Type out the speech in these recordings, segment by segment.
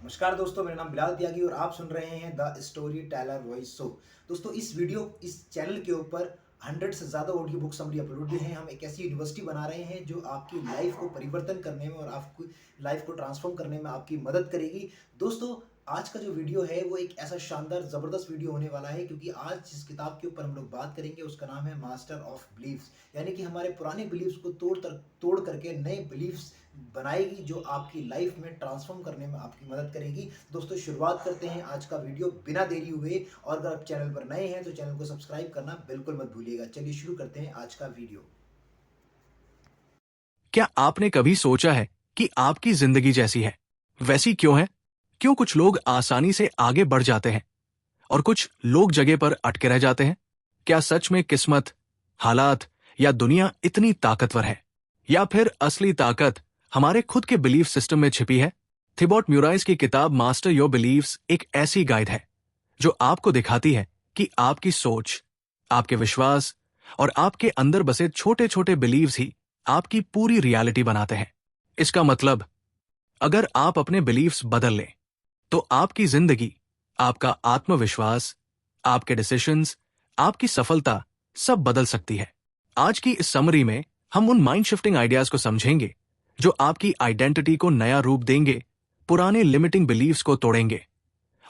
नमस्कार दोस्तों, मेरा नाम बिलाल त्यागी और आप सुन रहे हैं the story teller voice show. दोस्तों, इस चैनल के ऊपर 100 से ज़्यादा ऑडियो बुक्स हमने अपलोड हैं। हम एक ऐसी यूनिवर्सिटी बना रहे हैं जो आपकी लाइफ को परिवर्तन करने में और आपकी लाइफ को ट्रांसफॉर्म करने में आपकी मदद करेगी। दोस्तों, आज का जो वीडियो है वो एक ऐसा शानदार ज़बरदस्त वीडियो होने वाला है, क्योंकि आज जिस किताब के ऊपर हम लोग बात करेंगे उसका नाम है मास्टर ऑफ बिलीव्स। यानी कि हमारे पुराने बिलीव्स को तोड़ करके नए बिलीव्स बनाएगी, जो आपकी लाइफ में ट्रांसफॉर्म करने में आपकी मदद करेगी। दोस्तों, शुरुआत करते हैं आज का वीडियो बिना देरी हुए। और अगर आप चैनल पर नए हैं तो चैनल को सब्सक्राइब करना बिल्कुल मत भूलिएगा। चलिए शुरू करते हैं आज का वीडियो। क्या आपने कभी सोचा है कि आपकी जिंदगी जैसी है वैसी क्यों है? क्यों कुछ लोग आसानी से आगे बढ़ जाते हैं और कुछ लोग जगह पर अटके रह जाते हैं? क्या सच में किस्मत, हालात या दुनिया इतनी ताकतवर है, या फिर असली ताकत हमारे खुद के बिलीफ सिस्टम में छिपी है? थिबॉट म्यूराइज की किताब मास्टर योर बिलीव्स एक ऐसी गाइड है जो आपको दिखाती है कि आपकी सोच, आपके विश्वास और आपके अंदर बसे छोटे छोटे बिलीव्स ही आपकी पूरी रियलिटी बनाते हैं। इसका मतलब, अगर आप अपने बिलीव्स बदल लें तो आपकी जिंदगी, आपका आत्मविश्वास, आपके डिसीजंस, आपकी सफलता सब बदल सकती है। आज की इस समरी में हम उन माइंड शिफ्टिंग आइडियाज को समझेंगे जो आपकी आइडेंटिटी को नया रूप देंगे, पुराने लिमिटिंग बिलीव्स को तोड़ेंगे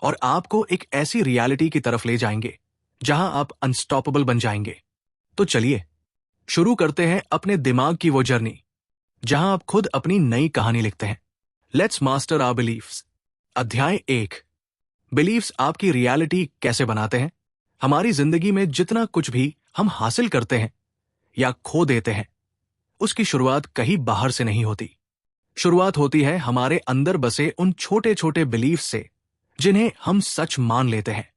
और आपको एक ऐसी रियलिटी की तरफ ले जाएंगे जहां आप अनस्टॉपेबल बन जाएंगे। तो चलिए शुरू करते हैं अपने दिमाग की वो जर्नी जहां आप खुद अपनी नई कहानी लिखते हैं। Let's master our beliefs. अध्याय 1। बिलीव्स आपकी रियलिटी कैसे बनाते हैं। हमारी जिंदगी में जितना कुछ भी हम हासिल करते हैं या खो देते हैं, उसकी शुरुआत कहीं बाहर से नहीं होती। शुरुआत होती है हमारे अंदर बसे उन छोटे छोटे बिलीफ से जिन्हें हम सच मान लेते हैं।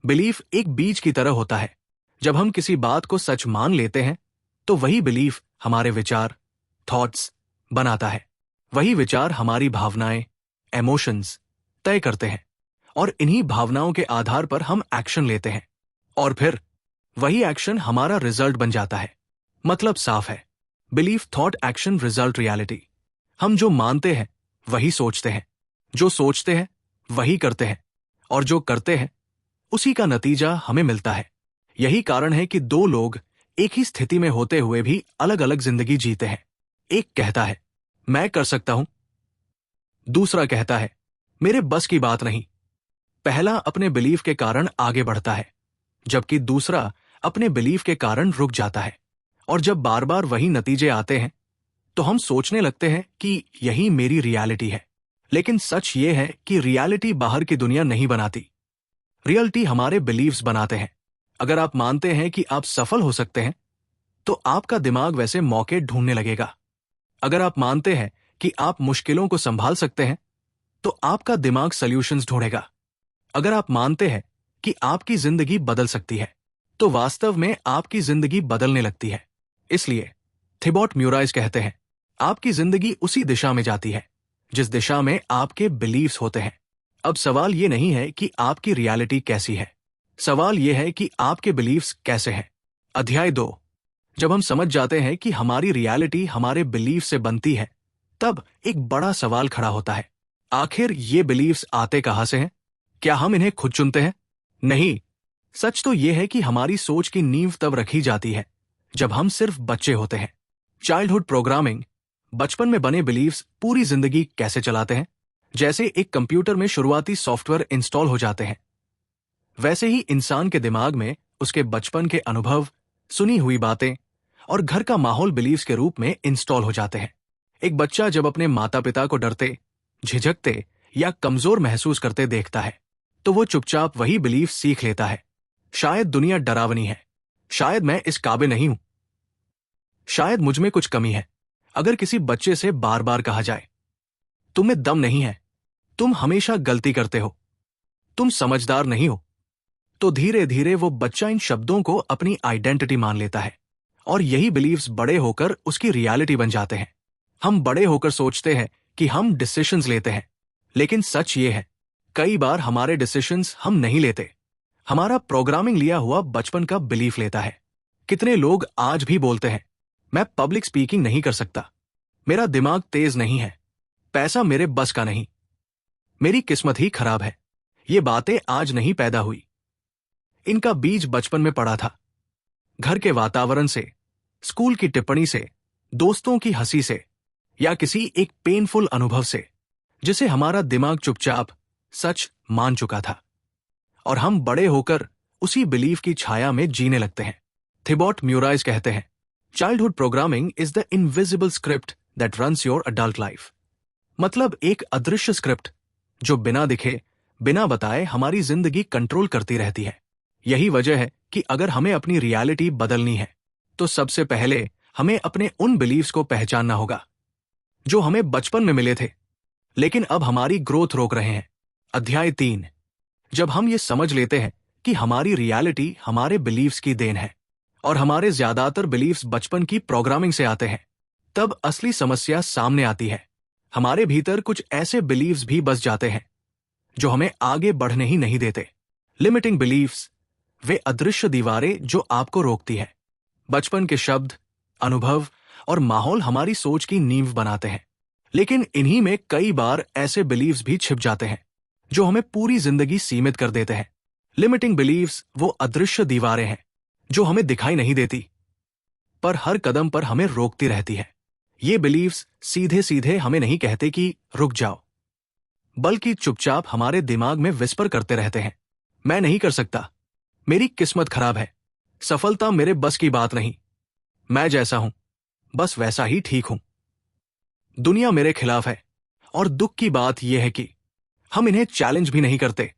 बिलीफ एक बीज की तरह होता है। जब हम किसी बात को सच मान लेते हैं तो वही बिलीफ हमारे विचार, थॉट्स बनाता है। वही विचार हमारी भावनाएं, इमोशंस तय करते हैं और इन्हीं भावनाओं के आधार पर हम एक्शन लेते हैं और फिर वही एक्शन हमारा रिजल्ट बन जाता है। मतलब साफ है, belief, thought, action, result, reality. हम जो मानते हैं वही सोचते हैं, जो सोचते हैं वही करते हैं और जो करते हैं उसी का नतीजा हमें मिलता है। यही कारण है कि दो लोग एक ही स्थिति में होते हुए भी अलग अलग जिंदगी जीते हैं। एक कहता है मैं कर सकता हूं, दूसरा कहता है मेरे बस की बात नहीं। पहला अपने बिलीफ के कारण आगे बढ़ता है, जबकि दूसरा अपने बिलीफ के कारण रुक जाता है। और जब बार बार वही नतीजे आते हैं तो हम सोचने लगते हैं कि यही मेरी रियलिटी है। लेकिन सच ये है कि रियलिटी बाहर की दुनिया नहीं बनाती, रियलिटी हमारे बिलीव्स बनाते हैं। अगर आप मानते हैं कि आप सफल हो सकते हैं तो आपका दिमाग वैसे मौके ढूंढने लगेगा। अगर आप मानते हैं कि आप मुश्किलों को संभाल सकते हैं तो आपका दिमाग सॉल्यूशंस ढूंढेगा। अगर आप मानते हैं कि आपकी जिंदगी बदल सकती है तो वास्तव में आपकी जिंदगी बदलने लगती है। इसलिए थिबॉट म्यूराइज कहते हैं आपकी जिंदगी उसी दिशा में जाती है जिस दिशा में आपके बिलीव्स होते हैं। अब सवाल ये नहीं है कि आपकी रियलिटी कैसी है, सवाल यह है कि आपके बिलीव्स कैसे हैं। अध्याय 2। जब हम समझ जाते हैं कि हमारी रियलिटी हमारे बिलीव से बनती है, तब एक बड़ा सवाल खड़ा होता है, आखिर ये बिलीव्स आते कहां से हैं? क्या हम इन्हें खुद चुनते हैं? नहीं। सच तो यह है कि हमारी सोच की नींव तब रखी जाती है जब हम सिर्फ बच्चे होते हैं। चाइल्डहुड प्रोग्रामिंग, बचपन में बने बिलीव्स पूरी जिंदगी कैसे चलाते हैं। जैसे एक कंप्यूटर में शुरुआती सॉफ्टवेयर इंस्टॉल हो जाते हैं, वैसे ही इंसान के दिमाग में उसके बचपन के अनुभव, सुनी हुई बातें और घर का माहौल बिलीव्स के रूप में इंस्टॉल हो जाते हैं। एक बच्चा जब अपने माता पिता को डरते, झिझकते या कमजोर महसूस करते देखता है तो वो चुपचाप वही बिलीफ सीख लेता है। शायद दुनिया डरावनी है, शायद मैं इस काबिल नहीं हूं, शायद मुझ में कुछ कमी है। अगर किसी बच्चे से बार बार कहा जाए तुम्हें दम नहीं है, तुम हमेशा गलती करते हो, तुम समझदार नहीं हो, तो धीरे धीरे वो बच्चा इन शब्दों को अपनी आइडेंटिटी मान लेता है और यही बिलीव्स बड़े होकर उसकी रियलिटी बन जाते हैं। हम बड़े होकर सोचते हैं कि हम डिसीजंस लेते हैं, लेकिन सच ये है कई बार हमारे डिसीजंस हम नहीं लेते, हमारा प्रोग्रामिंग लिया हुआ बचपन का बिलीफ लेता है। कितने लोग आज भी बोलते हैं मैं पब्लिक स्पीकिंग नहीं कर सकता, मेरा दिमाग तेज नहीं है, पैसा मेरे बस का नहीं। मेरी किस्मत ही खराब है, ये बातें आज नहीं पैदा हुई। इनका बीज बचपन में पड़ा था। घर के वातावरण से, स्कूल की टिप्पणी से, दोस्तों की हंसी से, या किसी एक पेनफुल अनुभव से जिसे हमारा दिमाग चुपचाप सच मान चुका था, और हम बड़े होकर उसी बिलीफ की छाया में जीने लगते हैं। थिबॉट म्यूराइज कहते हैं, childhood programming is the invisible script that runs your adult life. मतलब एक अदृश्य स्क्रिप्ट जो बिना दिखे, बिना बताए हमारी जिंदगी कंट्रोल करती रहती है। यही वजह है कि अगर हमें अपनी रियलिटी बदलनी है तो सबसे पहले हमें अपने उन बिलीव्स को पहचानना होगा जो हमें बचपन में मिले थे लेकिन अब हमारी ग्रोथ रोक रहे हैं। अध्याय 3। जब हम ये समझ लेते हैं कि हमारी रियलिटी हमारे बिलीव्स की देन है और हमारे ज्यादातर बिलीव्स बचपन की प्रोग्रामिंग से आते हैं, तब असली समस्या सामने आती है। हमारे भीतर कुछ ऐसे बिलीव्स भी बस जाते हैं जो हमें आगे बढ़ने ही नहीं देते। लिमिटिंग बिलीव्स, वे अदृश्य दीवारें जो आपको रोकती है। बचपन के शब्द, अनुभव और माहौल हमारी सोच की नींव बनाते हैं, लेकिन इन्हीं में कई बार ऐसे बिलीव्स भी छिप जाते हैं जो हमें पूरी जिंदगी सीमित कर देते हैं। लिमिटिंग बिलीव्स वो अदृश्य दीवारें हैं जो हमें दिखाई नहीं देती पर हर कदम पर हमें रोकती रहती है। ये बिलीव्स सीधे सीधे हमें नहीं कहते कि रुक जाओ, बल्कि चुपचाप हमारे दिमाग में विस्पर करते रहते हैं, मैं नहीं कर सकता, मेरी किस्मत खराब है, सफलता मेरे बस की बात नहीं, मैं जैसा हूं बस वैसा ही ठीक हूं, दुनिया मेरे खिलाफ है। और दुख की बात यह है कि हम इन्हें चैलेंज भी नहीं करते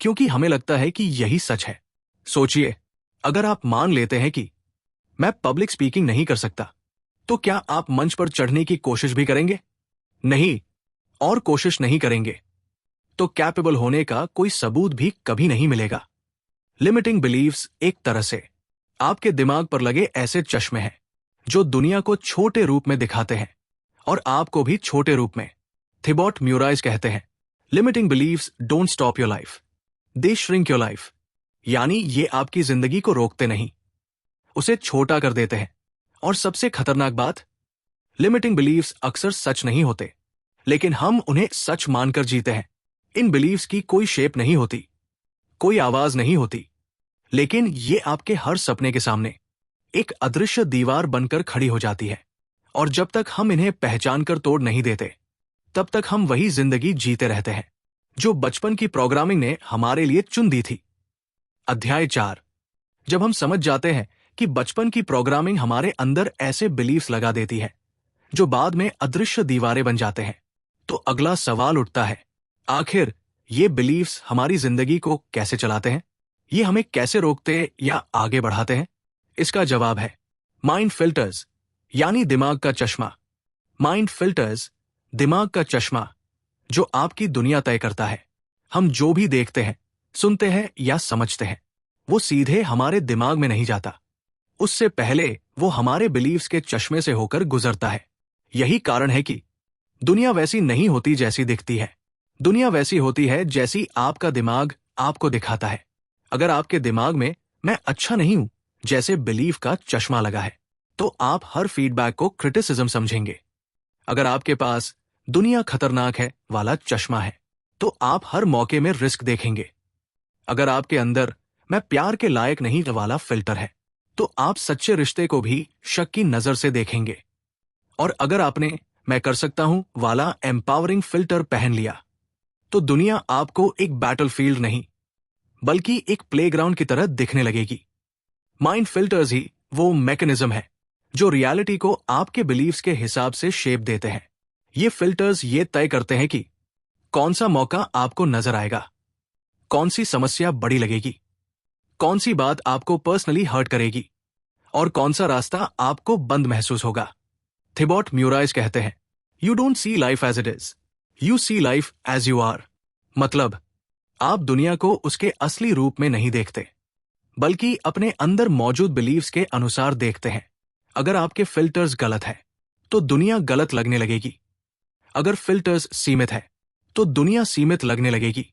क्योंकि हमें लगता है कि यही सच है। सोचिए, अगर आप मान लेते हैं कि मैं पब्लिक स्पीकिंग नहीं कर सकता, तो क्या आप मंच पर चढ़ने की कोशिश भी करेंगे? नहीं, और कोशिश नहीं करेंगे तो कैपेबल होने का कोई सबूत भी कभी नहीं मिलेगा। लिमिटिंग बिलीव्स एक तरह से आपके दिमाग पर लगे ऐसे चश्मे हैं जो दुनिया को छोटे रूप में दिखाते हैं और आपको भी छोटे रूप में। थिबॉट म्यूराइज कहते हैं, limiting beliefs don't stop your life, they shrink your life. यानी ये आपकी जिंदगी को रोकते नहीं, उसे छोटा कर देते हैं। और सबसे खतरनाक बात, लिमिटिंग बिलीव्स अक्सर सच नहीं होते, लेकिन हम उन्हें सच मानकर जीते हैं। इन बिलीव्स की कोई शेप नहीं होती, कोई आवाज नहीं होती, लेकिन ये आपके हर सपने के सामने एक अदृश्य दीवार बनकर खड़ी हो जाती है। और जब तक हम इन्हें पहचान कर तोड़ नहीं देते, तब तक हम वही जिंदगी जीते रहते हैं जो बचपन की प्रोग्रामिंग ने हमारे लिए चुन दी थी। अध्याय 4। जब हम समझ जाते हैं कि बचपन की प्रोग्रामिंग हमारे अंदर ऐसे बिलीव्स लगा देती है जो बाद में अदृश्य दीवारें बन जाते हैं, तो अगला सवाल उठता है, आखिर ये बिलीव्स हमारी जिंदगी को कैसे चलाते हैं? ये हमें कैसे रोकते या आगे बढ़ाते हैं? इसका जवाब है माइंड फिल्टर्स, यानी दिमाग का चश्मा। माइंड फिल्टर्स, दिमाग का चश्मा जो आपकी दुनिया तय करता है। हम जो भी देखते हैं, सुनते हैं या समझते हैं, वो सीधे हमारे दिमाग में नहीं जाता, उससे पहले वो हमारे बिलीव्स के चश्मे से होकर गुजरता है। यही कारण है कि दुनिया वैसी नहीं होती जैसी दिखती है, दुनिया वैसी होती है जैसी आपका दिमाग आपको दिखाता है। अगर आपके दिमाग में मैं अच्छा नहीं हूं जैसे बिलीव का चश्मा लगा है, तो आप हर फीडबैक को क्रिटिसिज्म समझेंगे। अगर आपके पास दुनिया खतरनाक है वाला चश्मा है, तो आप हर मौके में रिस्क देखेंगे। अगर आपके अंदर मैं प्यार के लायक नहीं वाला फिल्टर है, तो आप सच्चे रिश्ते को भी शक की नजर से देखेंगे। और अगर आपने मैं कर सकता हूं वाला एम्पावरिंग फिल्टर पहन लिया, तो दुनिया आपको एक बैटलफील्ड नहीं बल्कि एक प्लेग्राउंड की तरह दिखने लगेगी। माइंड फिल्टर्स ही वो मैकेनिज्म है जो रियलिटी को आपके बिलीव्स के हिसाब से शेप देते हैं। ये फिल्टर्स ये तय करते हैं कि कौन सा मौका आपको नजर आएगा, कौन सी समस्या बड़ी लगेगी, कौन सी बात आपको पर्सनली हर्ट करेगी और कौन सा रास्ता आपको बंद महसूस होगा। थिबॉट म्यूराइज कहते हैं, you don't see life as it is, you see life as you are. मतलब आप दुनिया को उसके असली रूप में नहीं देखते, बल्कि अपने अंदर मौजूद बिलीव्स के अनुसार देखते हैं। अगर आपके फिल्टर्स गलत है तो दुनिया गलत लगने लगेगी, अगर फिल्टर्स सीमित है तो दुनिया सीमित लगने लगेगी,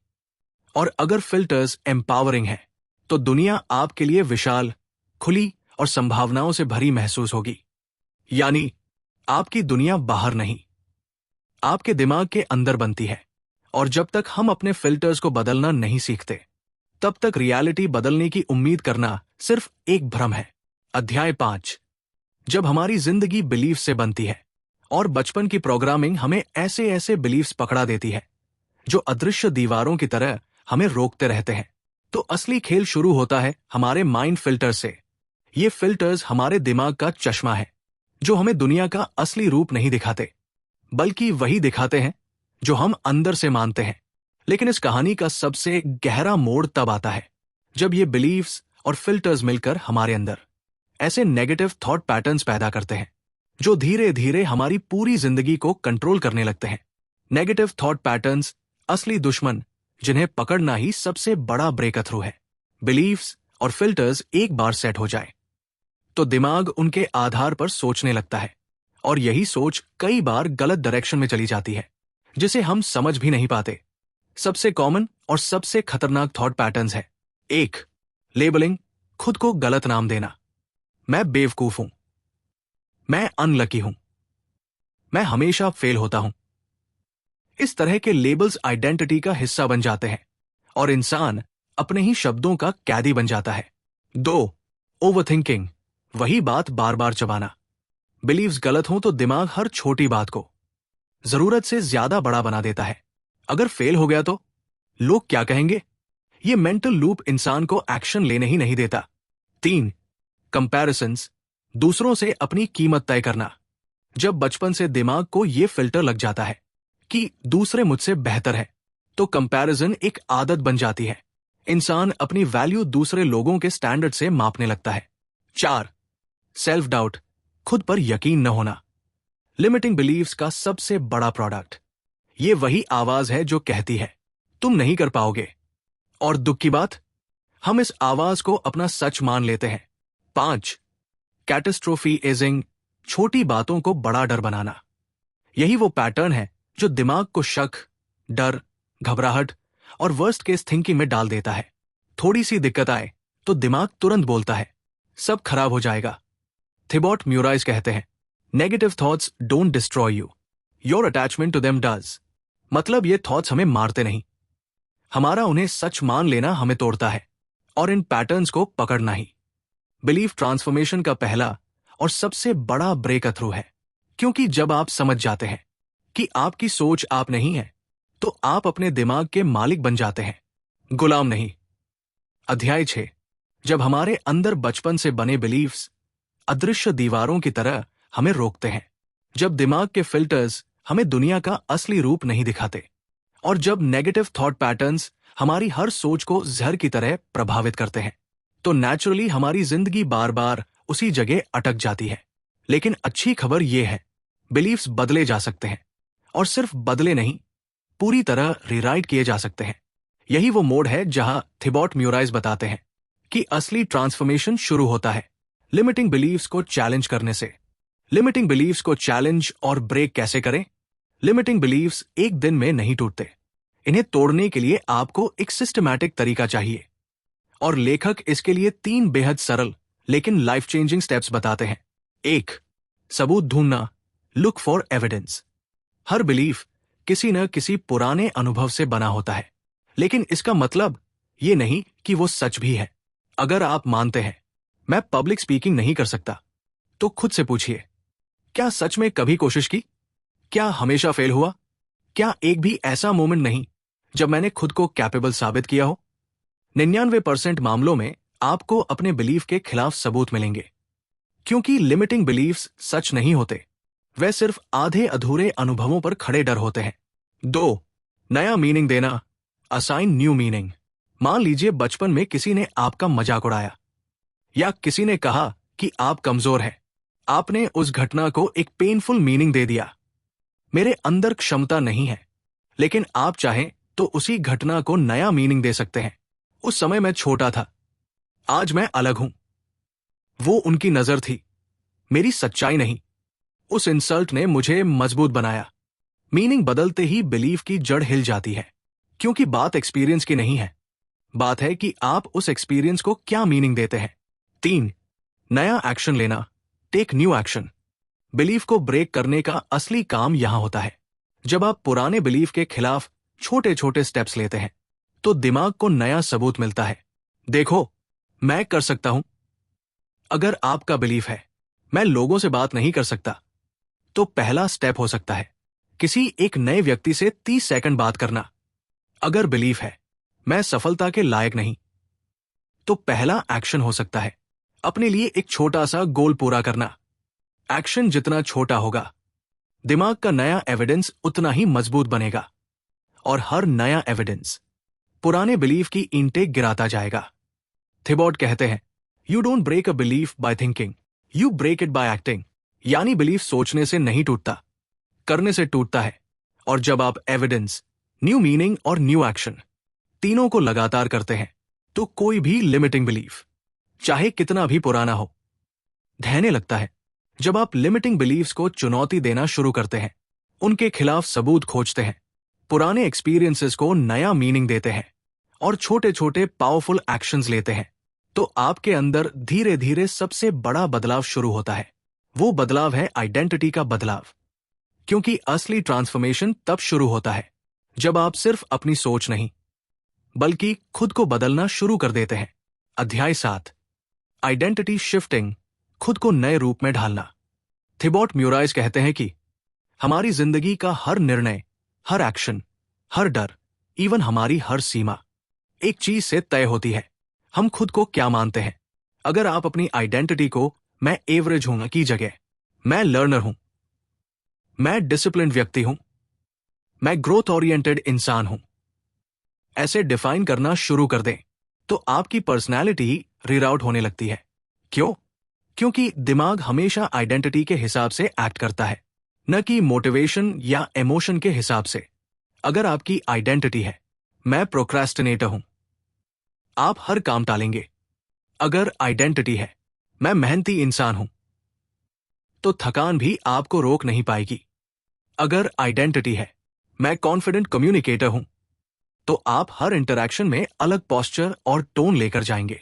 और अगर फिल्टर्स एम्पावरिंग है तो दुनिया आपके लिए विशाल, खुली और संभावनाओं से भरी महसूस होगी। यानी आपकी दुनिया बाहर नहीं, आपके दिमाग के अंदर बनती है, और जब तक हम अपने फिल्टर्स को बदलना नहीं सीखते, तब तक रियलिटी बदलने की उम्मीद करना सिर्फ एक भ्रम है। अध्याय 5। जब हमारी जिंदगी बिलीफ से बनती है और बचपन की प्रोग्रामिंग हमें ऐसे ऐसे बिलीफ्स पकड़ा देती है जो अदृश्य दीवारों की तरह हमें रोकते रहते हैं, तो असली खेल शुरू होता है हमारे माइंड फिल्टर से। ये फिल्टर्स हमारे दिमाग का चश्मा है जो हमें दुनिया का असली रूप नहीं दिखाते, बल्कि वही दिखाते हैं जो हम अंदर से मानते हैं। लेकिन इस कहानी का सबसे गहरा मोड़ तब आता है जब ये बिलीफ्स और फिल्टर्स मिलकर हमारे अंदर ऐसे नेगेटिव थॉट पैटर्न्स पैदा करते हैं जो धीरे धीरे हमारी पूरी जिंदगी को कंट्रोल करने लगते हैं। नेगेटिव थॉट पैटर्न्स असली दुश्मन जिन्हें पकड़ना ही सबसे बड़ा ब्रेक थ्रू है। बिलीफ्स और फिल्टर्स एक बार सेट हो जाए तो दिमाग उनके आधार पर सोचने लगता है, और यही सोच कई बार गलत डायरेक्शन में चली जाती है जिसे हम समझ भी नहीं पाते। सबसे कॉमन और सबसे खतरनाक थॉट पैटर्न्स है। 1. लेबलिंग, खुद को गलत नाम देना। मैं बेवकूफ हूं, मैं अनलकी हूं, मैं हमेशा फेल होता हूं। इस तरह के लेबल्स आइडेंटिटी का हिस्सा बन जाते हैं और इंसान अपने ही शब्दों का कैदी बन जाता है। 2. ओवरथिंकिंग, वही बात बार बार चबाना। बिलीव्स गलत हों तो दिमाग हर छोटी बात को जरूरत से ज्यादा बड़ा बना देता है। अगर फेल हो गया तो लोग क्या कहेंगे? ये मेंटल लूप इंसान को एक्शन लेने ही नहीं देता। 3. कंपैरिजंस, दूसरों से अपनी कीमत तय करना। जब बचपन से दिमाग को यह फिल्टर लग जाता है कि दूसरे मुझसे बेहतर है, तो कंपैरिजन एक आदत बन जाती है। इंसान अपनी वैल्यू दूसरे लोगों के स्टैंडर्ड से मापने लगता है। 4. सेल्फ डाउट, खुद पर यकीन न होना। लिमिटिंग बिलीव्स का सबसे बड़ा प्रोडक्ट ये वही आवाज है जो कहती है तुम नहीं कर पाओगे, और दुख की बात, हम इस आवाज को अपना सच मान लेते हैं। 5. कैटास्ट्रोफिज़िंग, छोटी बातों को बड़ा डर बनाना। यही वो पैटर्न है जो दिमाग को शक, डर, घबराहट और वर्स्ट केस थिंकिंग में डाल देता है। थोड़ी सी दिक्कत आए तो दिमाग तुरंत बोलता है सब खराब हो जाएगा। थिबॉट म्यूराइज कहते हैं, negative thoughts don't destroy you, your attachment to them does. मतलब ये थॉट्स हमें मारते नहीं, हमारा उन्हें सच मान लेना हमें तोड़ता है, और इन पैटर्न्स को पकड़ना ही बिलीफ ट्रांसफॉर्मेशन का पहला और सबसे बड़ा ब्रेक थ्रू है। क्योंकि जब आप समझ जाते हैं कि आपकी सोच आप नहीं है, तो आप अपने दिमाग के मालिक बन जाते हैं, गुलाम नहीं। अध्याय 6। जब हमारे अंदर बचपन से बने बिलीफ्स अदृश्य दीवारों की तरह हमें रोकते हैं, जब दिमाग के फिल्टर्स हमें दुनिया का असली रूप नहीं दिखाते, और जब नेगेटिव थॉट पैटर्न्स हमारी हर सोच को जहर की तरह प्रभावित करते हैं, तो नेचुरली हमारी जिंदगी बार बार उसी जगह अटक जाती है। लेकिन अच्छी खबर यह है, बिलीफ्स बदले जा सकते हैं, और सिर्फ बदले नहीं, पूरी तरह रीराइट किए जा सकते हैं। यही वो मोड है जहां थिबॉट म्यूराइज बताते हैं कि असली ट्रांसफॉर्मेशन शुरू होता है लिमिटिंग बिलीफ्स को चैलेंज करने से। लिमिटिंग बिलीफ्स को चैलेंज और ब्रेक कैसे करें? लिमिटिंग बिलीफ्स एक दिन में नहीं टूटते, इन्हें तोड़ने के लिए आपको एक सिस्टमैटिक तरीका चाहिए, और लेखक इसके लिए 3 बेहद सरल लेकिन लाइफ चेंजिंग स्टेप्स बताते हैं। 1. सबूत ढूंढना, look for evidence. Her belief किसी न किसी पुराने अनुभव से बना होता है, लेकिन इसका मतलब ये नहीं कि वो सच भी है। अगर आप मानते हैं मैं पब्लिक स्पीकिंग नहीं कर सकता, तो खुद से पूछिए, क्या सच में कभी कोशिश की? क्या हमेशा फेल हुआ? क्या एक भी ऐसा मोमेंट नहीं जब मैंने खुद को कैपेबल साबित किया हो? 99% मामलों में आपको अपने बिलीफ के खिलाफ सबूत मिलेंगे, क्योंकि लिमिटिंग बिलीफ्स सच नहीं होते, वे सिर्फ आधे अधूरे अनुभवों पर खड़े डर होते हैं। 2. नया मीनिंग देना, असाइन न्यू मीनिंग। मान लीजिए बचपन में किसी ने आपका मजाक उड़ाया, या किसी ने कहा कि आप कमजोर हैं। आपने उस घटना को एक पेनफुल मीनिंग दे दिया, मेरे अंदर क्षमता नहीं है। लेकिन आप चाहें तो उसी घटना को नया मीनिंग दे सकते हैं, उस समय मैं छोटा था, आज मैं अलग हूं। वो उनकी नजर थी, मेरी सच्चाई नहीं। उस इंसल्ट ने मुझे मजबूत बनाया। मीनिंग बदलते ही बिलीफ की जड़ हिल जाती है, क्योंकि बात एक्सपीरियंस की नहीं है, बात है कि आप उस एक्सपीरियंस को क्या मीनिंग देते हैं। 3. नया एक्शन लेना, टेक न्यू एक्शन। बिलीफ को ब्रेक करने का असली काम यहां होता है जब आप पुराने बिलीफ के खिलाफ छोटे छोटे स्टेप्स लेते हैं तो दिमाग को नया सबूत मिलता है। देखो, मैं कर सकता हूं। अगर आपका बिलीफ है मैं लोगों से बात नहीं कर सकता, तो पहला स्टेप हो सकता है किसी एक नए व्यक्ति से 30 सेकंड बात करना। अगर बिलीफ है मैं सफलता के लायक नहीं, तो पहला एक्शन हो सकता है अपने लिए एक छोटा सा गोल पूरा करना। एक्शन जितना छोटा होगा, दिमाग का नया एविडेंस उतना ही मजबूत बनेगा, और हर नया एविडेंस पुराने बिलीफ की इनटेक गिराता जाएगा। थिबॉट कहते हैं, you don't break a belief by thinking, you break it by acting. यानी बिलीफ सोचने से नहीं टूटता, करने से टूटता है। और जब आप एविडेंस, न्यू मीनिंग और न्यू एक्शन तीनों को लगातार करते हैं, तो कोई भी लिमिटिंग बिलीफ, चाहे कितना भी पुराना हो, ढहने लगता है। जब आप लिमिटिंग बिलीफ्स को चुनौती देना शुरू करते हैं, उनके खिलाफ सबूत खोजते हैं, पुराने एक्सपीरियंसेस को नया मीनिंग देते हैं और छोटे छोटे पावरफुल एक्शंस लेते हैं, तो आपके अंदर धीरे धीरे सबसे बड़ा बदलाव शुरू होता है। वो बदलाव है आइडेंटिटी का बदलाव। क्योंकि असली ट्रांसफॉर्मेशन तब शुरू होता है जब आप सिर्फ अपनी सोच नहीं, बल्कि खुद को बदलना शुरू कर देते हैं। अध्याय 7, आइडेंटिटी शिफ्टिंग, खुद को नए रूप में ढालना। थिबॉट म्यूराइज कहते हैं कि हमारी जिंदगी का हर निर्णय, हर एक्शन, हर डर, इवन हमारी हर सीमा एक चीज से तय होती है, हम खुद को क्या मानते हैं। अगर आप अपनी आइडेंटिटी को मैं एवरेज हूं की जगह मैं लर्नर हूं, मैं डिसिप्लिन्ड व्यक्ति हूं, मैं ग्रोथ ओरिएंटेड इंसान हूं, ऐसे डिफाइन करना शुरू कर दें, तो आपकी पर्सनैलिटी रीराउट होने लगती है। क्यों? क्योंकि दिमाग हमेशा आइडेंटिटी के हिसाब से एक्ट करता है, न कि मोटिवेशन या इमोशन के हिसाब से। अगर आपकी आइडेंटिटी है मैं प्रोक्रेस्टिनेटर हूं, आप हर काम टालेंगे। अगर आइडेंटिटी है मैं मेहनती इंसान हूं, तो थकान भी आपको रोक नहीं पाएगी। अगर आइडेंटिटी है मैं कॉन्फिडेंट कम्युनिकेटर हूं, तो आप हर इंटरैक्शन में अलग पोस्चर और टोन लेकर जाएंगे।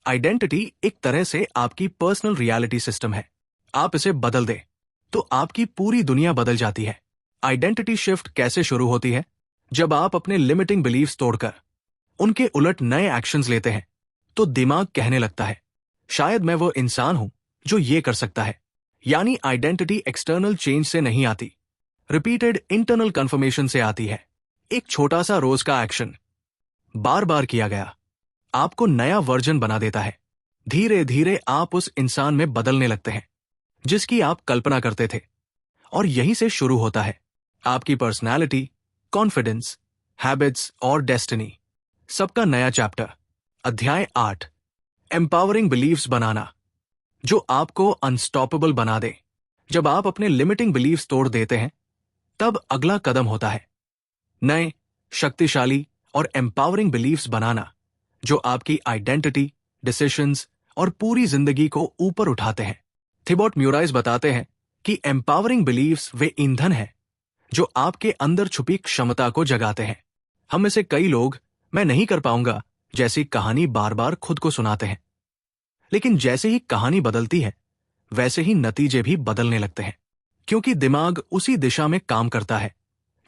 आइडेंटिटी एक तरह से आपकी पर्सनल रियलिटी सिस्टम है। आप इसे बदल दें तो आपकी पूरी दुनिया बदल जाती है। आइडेंटिटी शिफ्ट कैसे शुरू होती है? जब आप अपने लिमिटिंग बिलीफ्स तोड़कर उनके उलट नए एक्शंस लेते हैं, तो दिमाग कहने लगता है शायद मैं वो इंसान हूं जो ये कर सकता है। यानी आइडेंटिटी एक्सटर्नल चेंज से नहीं आती, रिपीटेड इंटरनल कंफर्मेशन से आती है। एक छोटा सा रोज का एक्शन बार बार किया गया आपको नया वर्जन बना देता है। धीरे धीरे आप उस इंसान में बदलने लगते हैं जिसकी आप कल्पना करते थे, और यहीं से शुरू होता है आपकी पर्सनैलिटी, कॉन्फिडेंस, हैबिट्स और डेस्टिनी सबका नया चैप्टर। अध्याय 8, एम्पावरिंग बिलीव्स बनाना, जो आपको अनस्टॉपेबल बना दे। जब आप अपने लिमिटिंग बिलीव्स तोड़ देते हैं, तब अगला कदम होता है नए, शक्तिशाली और एम्पावरिंग बिलीव्स बनाना, जो आपकी आइडेंटिटी, डिसीजंस और पूरी जिंदगी को ऊपर उठाते हैं। थिबॉट म्यूराइज बताते हैं कि एम्पावरिंग बिलीव्स वे ईंधन हैं जो आपके अंदर छुपी क्षमता को जगाते हैं। हम में से कई लोग मैं नहीं कर पाऊंगा जैसी कहानी बार बार खुद को सुनाते हैं, लेकिन जैसे ही कहानी बदलती है वैसे ही नतीजे भी बदलने लगते हैं, क्योंकि दिमाग उसी दिशा में काम करता है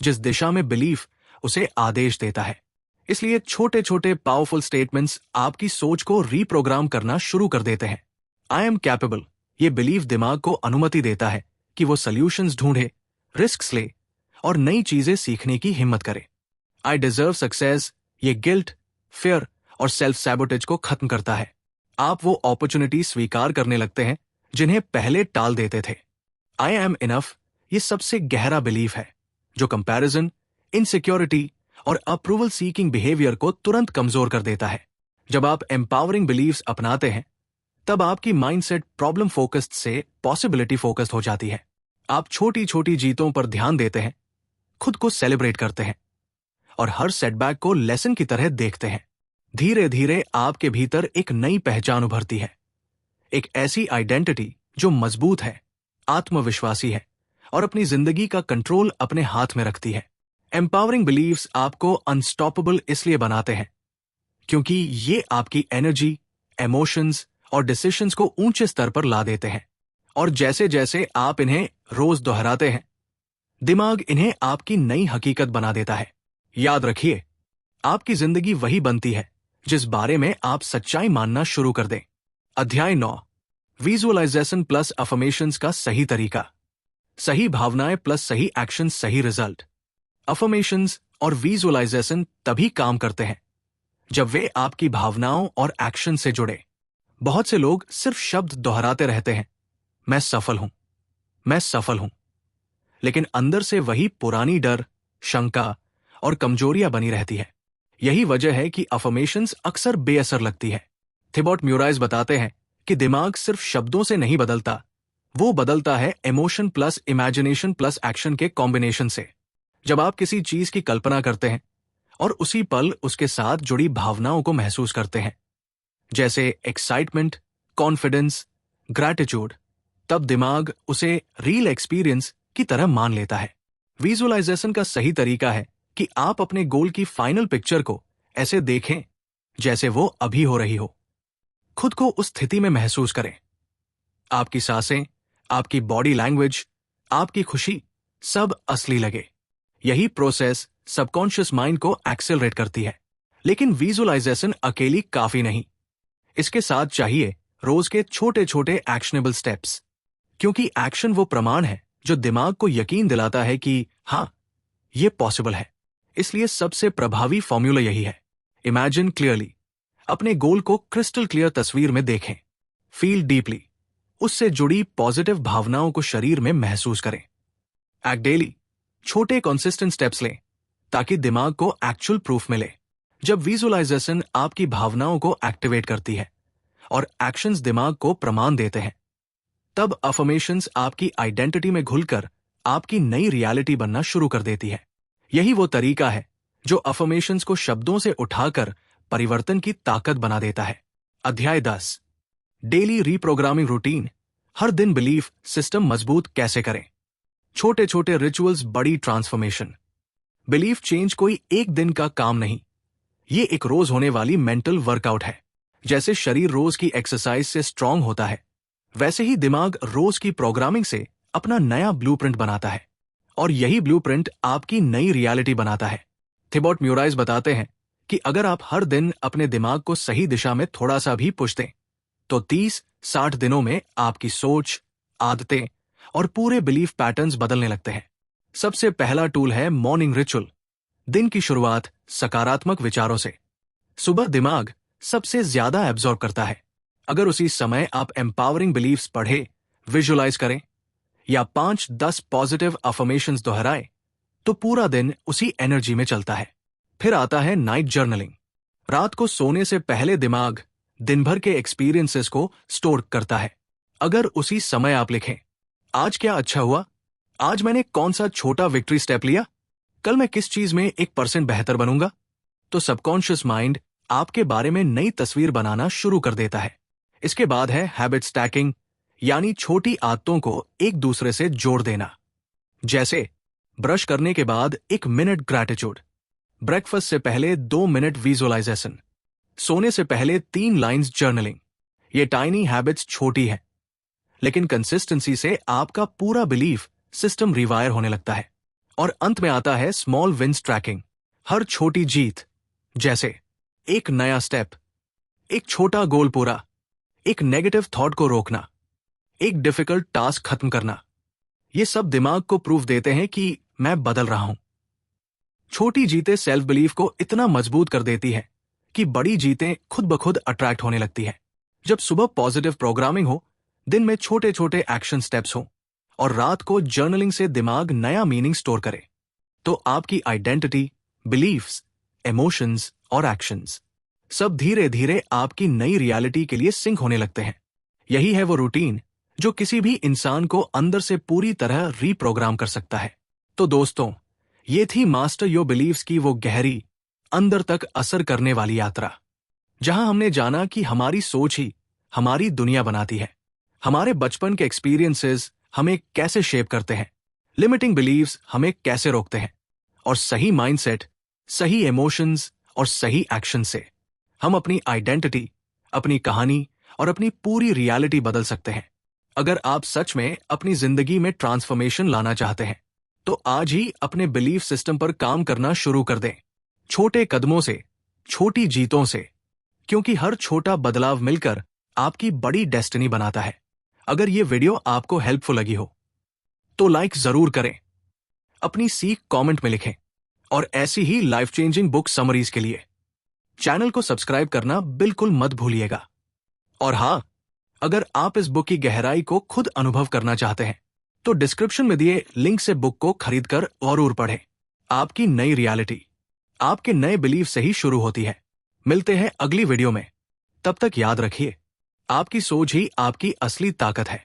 जिस दिशा में बिलीफ उसे आदेश देता है। इसलिए छोटे छोटे पावरफुल स्टेटमेंट्स आपकी सोच को रीप्रोग्राम करना शुरू कर देते हैं। आई एम कैपेबल, ये बिलीफ दिमाग को अनुमति देता है कि वो सॉल्यूशंस ढूंढे, रिस्क्स ले और नई चीजें सीखने की हिम्मत करे। आई डिजर्व सक्सेस, ये गिल्ट, फियर और सेल्फ सैबोटेज को खत्म करता है। आप वो अपॉर्चुनिटी स्वीकार करने लगते हैं जिन्हें पहले टाल देते थे। आई एम इनफ, ये सबसे गहरा बिलीफ है जो कंपैरिजन, इनसिक्योरिटी और अप्रूवल सीकिंग बिहेवियर को तुरंत कमजोर कर देता है। जब आप एम्पावरिंग बिलीव्स अपनाते हैं, तब आपकी माइंडसेट प्रॉब्लम फोकस्ड से पॉसिबिलिटी फोकस्ड हो जाती है। आप छोटी छोटी जीतों पर ध्यान देते हैं, खुद को सेलिब्रेट करते हैं और हर सेटबैक को लेसन की तरह देखते हैं। धीरे धीरे आपके भीतर एक नई पहचान उभरती है, एक ऐसी आइडेंटिटी जो मजबूत है, आत्मविश्वासी है और अपनी जिंदगी का कंट्रोल अपने हाथ में रखती है। एम्पावरिंग बिलीव्स आपको अनस्टॉपेबल इसलिए बनाते हैं क्योंकि ये आपकी एनर्जी, इमोशंस और डिसीजंस को ऊंचे स्तर पर ला देते हैं, और जैसे जैसे आप इन्हें रोज दोहराते हैं, दिमाग इन्हें आपकी नई हकीकत बना देता है। याद रखिए, आपकी जिंदगी वही बनती है जिस बारे में आप सच्चाई मानना शुरू कर दें। अध्याय 9, विजुअलाइजेशन प्लस अफर्मेशंस का सही तरीका। सही भावनाएं प्लस सही एक्शन सही रिजल्ट। अफर्मेशंस और विजुअलाइजेशन तभी काम करते हैं जब वे आपकी भावनाओं और एक्शन से जुड़े। बहुत से लोग सिर्फ शब्द दोहराते रहते हैं, मैं सफल हूं, मैं सफल हूं, लेकिन अंदर से वही पुरानी डर, शंका और कमजोरियां बनी रहती है। यही वजह है कि अफर्मेशंस अक्सर बेअसर लगती है। थिबॉट म्यूराइज बताते हैं कि दिमाग सिर्फ शब्दों से नहीं बदलता, वो बदलता है emotion plus imagination plus action के कॉम्बिनेशन से। जब आप किसी चीज की कल्पना करते हैं और उसी पल उसके साथ जुड़ी भावनाओं को महसूस करते हैं, जैसे एक्साइटमेंट, कॉन्फिडेंस, ग्रैटिट्यूड, तब दिमाग उसे रियल एक्सपीरियंस की तरह मान लेता है। विजुअलाइजेशन का सही तरीका है कि आप अपने गोल की फाइनल पिक्चर को ऐसे देखें जैसे वो अभी हो रही हो। खुद को उस स्थिति में महसूस करें। आपकी सांसें, आपकी बॉडी लैंग्वेज, आपकी खुशी सब असली लगे। यही प्रोसेस सबकॉन्शियस माइंड को एक्सेलरेट करती है। लेकिन विजुअलाइजेशन अकेली काफी नहीं, इसके साथ चाहिए रोज के छोटे छोटे एक्शनेबल स्टेप्स, क्योंकि एक्शन वो प्रमाण है जो दिमाग को यकीन दिलाता है कि हाँ, ये पॉसिबल है। इसलिए सबसे प्रभावी फॉर्मूला यही है, इमेजिन क्लियरली। अपने गोल को क्रिस्टल क्लियर तस्वीर में देखें। फील डीपली, उससे जुड़ी पॉजिटिव भावनाओं को शरीर में महसूस करें। एक्ट डेली, छोटे कंसिस्टेंट स्टेप्स लें ताकि दिमाग को एक्चुअल प्रूफ मिले। जब विजुअलाइजेशन आपकी भावनाओं को एक्टिवेट करती है और एक्शंस दिमाग को प्रमाण देते हैं, तब अफर्मेशंस आपकी आइडेंटिटी में घुलकर आपकी नई रियलिटी बनना शुरू कर देती है। यही वो तरीका है जो अफर्मेशंस को शब्दों से उठाकर परिवर्तन की ताकत बना देता है। अध्याय 10, डेली रीप्रोग्रामिंग रूटीन। हर दिन बिलीफ सिस्टम मजबूत कैसे करें। छोटे छोटे रिचुअल्स, बड़ी ट्रांसफॉर्मेशन। बिलीफ चेंज कोई एक दिन का काम नहीं, ये एक रोज होने वाली मेंटल वर्कआउट है। जैसे शरीर रोज की एक्सरसाइज से स्ट्रांग होता है, वैसे ही दिमाग रोज की प्रोग्रामिंग से अपना नया ब्लूप्रिंट बनाता है, और यही ब्लूप्रिंट आपकी नई रियलिटी बनाता है। थिबॉट म्यूराइज बताते हैं कि अगर आप हर दिन अपने दिमाग को सही दिशा में थोड़ा सा भी पुश दें, तो 30-60 दिनों में आपकी सोच, आदतें और पूरे बिलीफ पैटर्न्स बदलने लगते हैं। सबसे पहला टूल है मॉर्निंग रिचुअल। दिन की शुरुआत सकारात्मक विचारों से। सुबह दिमाग सबसे ज्यादा एब्जॉर्ब करता है। अगर उसी समय आप एम्पावरिंग बिलीफ्स पढ़े, विजुअलाइज करें या 5-10 पॉजिटिव अफर्मेशंस दोहराए, तो पूरा दिन उसी एनर्जी में चलता है। फिर आता है नाइट जर्नलिंग। रात को सोने से पहले दिमाग दिन भर के एक्सपीरियंसेस को स्टोर करता है। अगर उसी समय आप लिखें, आज क्या अच्छा हुआ, आज मैंने कौन सा छोटा विक्ट्री स्टेप लिया, कल मैं किस चीज में 1% बेहतर बनूंगा, तो सबकॉन्शियस माइंड आपके बारे में नई तस्वीर बनाना शुरू कर देता है। इसके बाद है हैबिट स्टैकिंग, यानी छोटी आदतों को एक दूसरे से जोड़ देना। जैसे ब्रश करने के बाद 1 मिनट ग्रैटिट्यूड, ब्रेकफास्ट से पहले 2 मिनट विजुअलाइजेशन, सोने से पहले 3 लाइन्स जर्नलिंग। ये टाइनी हैबिट्स छोटी है, लेकिन कंसिस्टेंसी से आपका पूरा बिलीफ सिस्टम रिवायर होने लगता है। और अंत में आता है स्मॉल विन्स ट्रैकिंग। हर छोटी जीत, जैसे एक नया स्टेप, एक छोटा गोल पूरा, एक नेगेटिव थॉट को रोकना, एक डिफिकल्ट टास्क खत्म करना, ये सब दिमाग को प्रूफ देते हैं कि मैं बदल रहा हूं। छोटी जीतें सेल्फ बिलीफ को इतना मजबूत कर देती है कि बड़ी जीतें खुद ब खुद अट्रैक्ट होने लगती है। जब सुबह पॉजिटिव प्रोग्रामिंग हो, दिन में छोटे छोटे एक्शन स्टेप्स हो और रात को जर्नलिंग से दिमाग नया मीनिंग स्टोर करे, तो आपकी आइडेंटिटी, बिलीफ्स, इमोशंस और एक्शंस सब धीरे धीरे आपकी नई रियलिटी के लिए सिंक होने लगते हैं। यही है वो रूटीन जो किसी भी इंसान को अंदर से पूरी तरह रीप्रोग्राम कर सकता है। तो दोस्तों, ये थी मास्टर योर बिलीव्स की वो गहरी, अंदर तक असर करने वाली यात्रा, जहां हमने जाना कि हमारी सोच ही हमारी दुनिया बनाती है। हमारे बचपन के एक्सपीरियंसेस हमें कैसे शेप करते हैं, लिमिटिंग बिलीव्स हमें कैसे रोकते हैं, और सही माइंडसेट, सही इमोशंस और सही एक्शन से हम अपनी आइडेंटिटी, अपनी कहानी और अपनी पूरी रियलिटी बदल सकते हैं। अगर आप सच में अपनी जिंदगी में ट्रांसफॉर्मेशन लाना चाहते हैं, तो आज ही अपने बिलीफ सिस्टम पर काम करना शुरू कर दें। छोटे कदमों से, छोटी जीतों से, क्योंकि हर छोटा बदलाव मिलकर आपकी बड़ी डेस्टिनी बनाता है। अगर ये वीडियो आपको हेल्पफुल लगी हो तो लाइक जरूर करें, अपनी सीख कमेंट में लिखें और ऐसी ही लाइफ चेंजिंग बुक समरीज के लिए चैनल को सब्सक्राइब करना बिल्कुल मत भूलिएगा। और हाँ, अगर आप इस बुक की गहराई को खुद अनुभव करना चाहते हैं तो डिस्क्रिप्शन में दिए लिंक से बुक को खरीदकर जरूर पढ़ें। आपकी नई रियलिटी आपके नए बिलीफ से ही शुरू होती है। मिलते हैं अगली वीडियो में। तब तक याद रखिए, आपकी सोच ही आपकी असली ताकत है।